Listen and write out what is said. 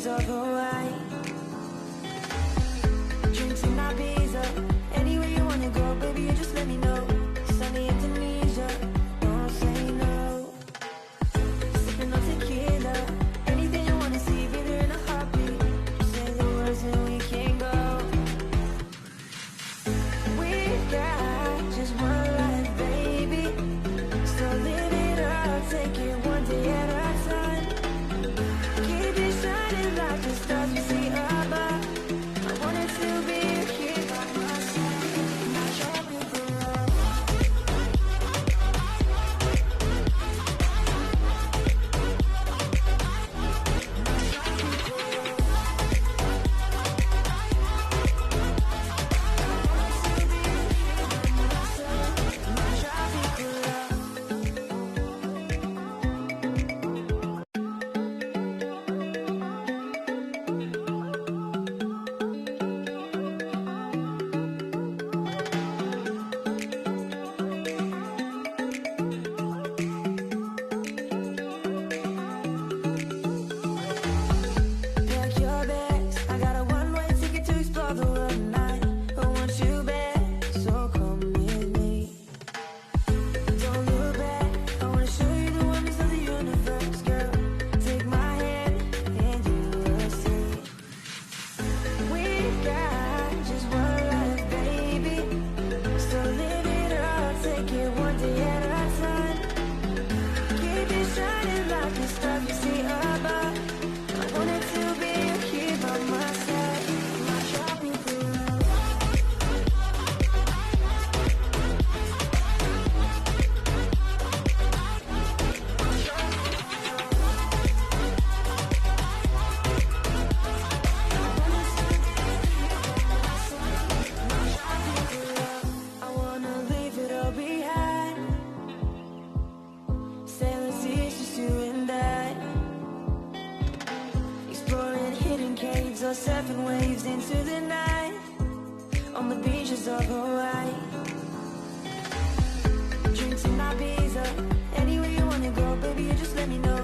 beaches of Hawaii. Drinks in Ibiza. Anywhere you wanna go, baby, you just let me know. Sunny Indonesia, don't say no. Sipping on tequila. Anything you wanna see, baby, in a heartbeat. Say the words and we can go. We got just one life, baby. So live it up, take it one day at a time. Keep it shining like the stars we see above. I wanted to be here by my side, not shopping for love. Surfing waves into the night on the beaches of Hawaii. Drinks in Ibiza. Anywhere you wanna go, baby, you just let me know.